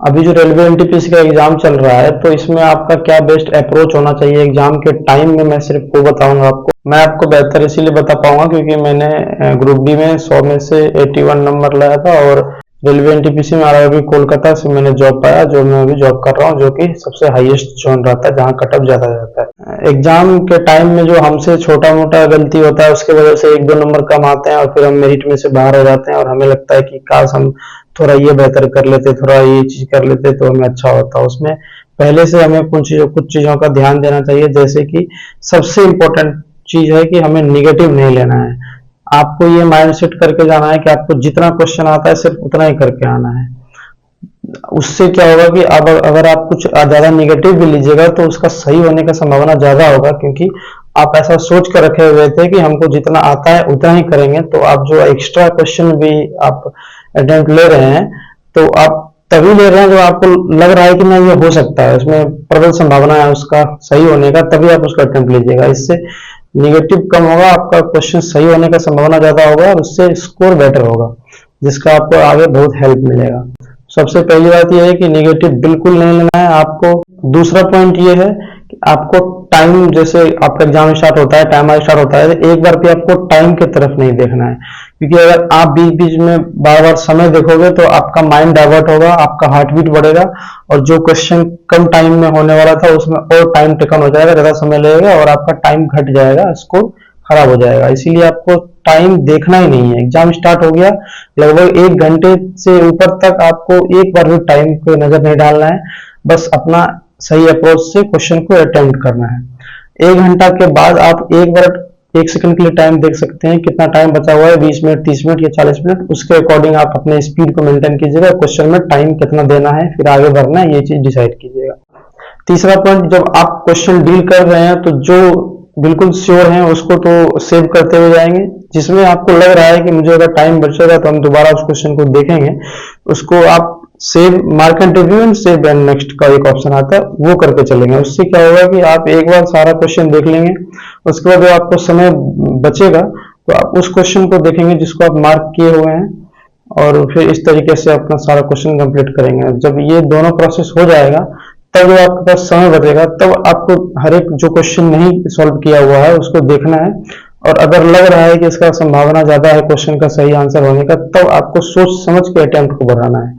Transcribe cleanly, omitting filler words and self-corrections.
अभी जो railway NTPC का एग्जाम चल रहा है, तो इसमें आपका क्या बेस्ट अप्रोच होना चाहिए एग्जाम के टाइम में, मैं सिर्फ वो बताऊंगा आपको। मैं आपको बेहतर इसीलिए बता पाऊंगा क्योंकि मैंने ग्रुप डी में 100 में से 81 नंबर लाया था, और रेलवे एनटीपीसी में अभी कोलकाता से मैंने जॉब पाया, जो मैं अभी जॉब कर रहा हूँ, जो कि सबसे हाईएस्ट जोन रहता है जहाँ कट ऑफ ज्यादा जाता है। एग्जाम के टाइम में जो हमसे छोटा मोटा गलती होता है उसके वजह से 1-2 नंबर कम आते हैं, और फिर हम मेरिट में से बाहर हो जाते हैं, और हमें लगता है कि काश हम थोड़ा ये बेहतर कर लेते, थोड़ा ये चीज कर लेते तो हमें अच्छा होता। उसमें पहले से हमें कुछ चीजों का ध्यान देना चाहिए, जैसे कि सबसे इम्पोर्टेंट चीज है कि हमें निगेटिव नहीं लेना है। आपको ये माइंड सेट करके जाना है कि आपको जितना क्वेश्चन आता है सिर्फ उतना ही करके आना है। उससे क्या होगा कि अब अगर आप कुछ ज्यादा निगेटिव भी लीजिएगा तो उसका सही होने का संभावना ज्यादा होगा, क्योंकि आप ऐसा सोच कर रखे हुए थे कि हमको जितना आता है उतना ही करेंगे। तो आप जो एक्स्ट्रा क्वेश्चन भी आप अटेम्प्ट ले रहे हैं, तो आप तभी ले रहे हैं जब आपको लग रहा है कि नहीं ये हो सकता है, उसमें प्रबल संभावना है उसका सही होने का, तभी आप उसका अटेम्प्ट लीजिएगा। इससे निगेटिव कम होगा, आपका क्वेश्चन सही होने का संभावना ज्यादा होगा, और उससे स्कोर बेटर होगा, जिसका आपको आगे बहुत हेल्प मिलेगा। सबसे पहली बात यह है कि निगेटिव बिल्कुल नहीं लेना है आपको। दूसरा पॉइंट ये है कि आपको टाइम, जैसे आपका एग्जाम स्टार्ट होता है, टाइमर स्टार्ट होता है, तो एक बार भी आपको टाइम की तरफ नहीं देखना है, क्योंकि अगर आप बीच बीच में बार बार समय देखोगे तो आपका माइंड डाइवर्ट होगा, आपका हार्ट बीट बढ़ेगा, और जो क्वेश्चन कम टाइम में होने वाला था उसमें और टाइम टेकन हो जाएगा, ज्यादा समय लगेगा, और आपका टाइम घट जाएगा, स्कोर खराब हो जाएगा। इसीलिए आपको टाइम देखना ही नहीं है। एग्जाम स्टार्ट हो गया, लगभग 1 घंटे से ऊपर तक आपको एक बार भी टाइम को नजर नहीं डालना है, बस अपना सही अप्रोच से क्वेश्चन को अटेम्प्ट करना है। 1 घंटा के बाद आप एक बार 1 सेकंड के लिए टाइम देख सकते हैं, कितना टाइम बचा हुआ है, 20 मिनट, 30 मिनट या 40 मिनट, उसके अकॉर्डिंग आप अपने स्पीड को मेंटेन कीजिएगा, क्वेश्चन में टाइम कितना देना है, फिर आगे बढ़ना है, ये चीज डिसाइड कीजिएगा। तीसरा पॉइंट, जब आप क्वेश्चन डील कर रहे हैं तो जो बिल्कुल श्योर हैं उसको तो सेव करते हुए जाएंगे, जिसमें आपको लग रहा है कि मुझे अगर टाइम बचेगा तो हम दोबारा उस क्वेश्चन को देखेंगे, उसको आप save, mark and review and save and next का एक ऑप्शन आता है, वो करके चलेंगे। उससे क्या होगा कि आप एक बार सारा क्वेश्चन देख लेंगे, उसके बाद जब आपको समय बचेगा तो आप उस क्वेश्चन को देखेंगे जिसको आप मार्क किए हुए हैं, और फिर इस तरीके से अपना सारा क्वेश्चन कंप्लीट करेंगे। जब ये दोनों प्रोसेस हो जाएगा, तब जब आपके पास समय बचेगा, तब आपको हर एक जो क्वेश्चन नहीं सॉल्व किया हुआ है उसको देखना है, और अगर लग रहा है कि इसका संभावना ज्यादा है क्वेश्चन का सही आंसर होने का, तब आपको सोच समझ के अटेम्प्ट को बढ़ाना है।